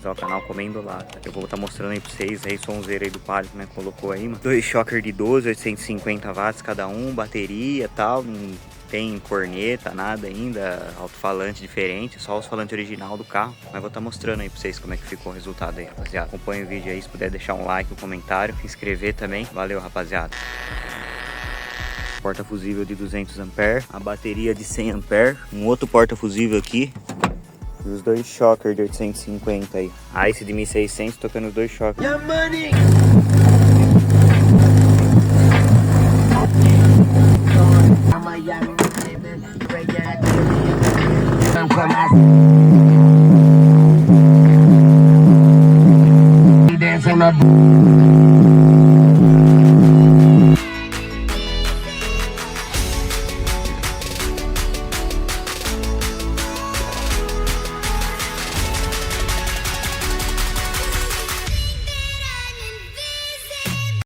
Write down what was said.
inscritos ao canal, comendo lá, tá? Eu vou estar mostrando aí pra vocês aí, sonzeira aí do Palio, né, colocou aí, mano. 2 shocker de 12, 850 watts cada um, bateria e tal, não tem corneta, nada ainda, alto-falante diferente, só os falantes original do carro. Mas vou estar mostrando aí pra vocês como é que ficou o resultado aí, rapaziada. Acompanha o vídeo aí, se puder deixar um like, um comentário, se inscrever também. Valeu, rapaziada. Porta fusível de 200 ampere, a bateria de 100 ampere, um outro porta fusível aqui e os 2 shocker de 850 aí. A esse de 1600 tocando os 2 shocker. Yeah, money! Dance on the